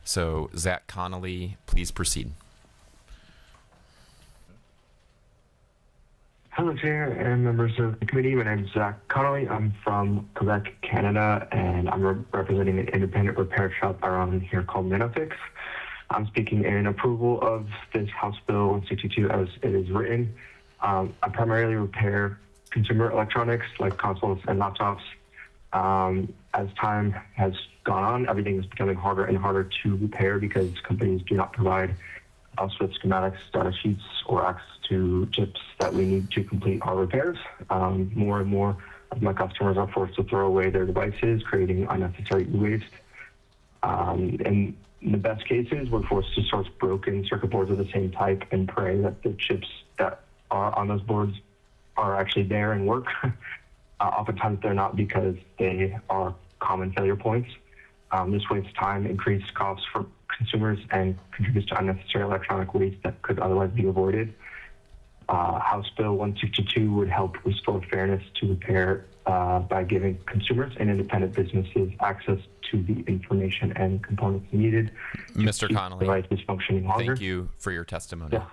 So Zach Connolly, please proceed. Hello, Chair and members of the committee. My name is Zach Connolly. I'm from Quebec, Canada, and I'm representing an independent repair shop around here called NanoFix. I'm speaking in approval of this House Bill 162 as it is written. I primarily repair consumer electronics like consoles and laptops. As time has gone on, everything is becoming harder and harder to repair because companies do not provide us with schematics, data sheets, or access to chips that we need to complete our repairs. More and more of my customers are forced to throw away their devices, creating unnecessary waste. In the best cases, we're forced to source broken circuit boards of the same type and pray that the chips that are on those boards are actually there and work. Oftentimes they're not because they are common failure points. This wastes time, increased costs for consumers, and contributes to unnecessary electronic waste that could otherwise be avoided. House Bill 162 would help restore fairness to repair by giving consumers and independent businesses access to the information and components needed. Mr. Connolly, devices functioning longer. thank you for your testimony. Yeah.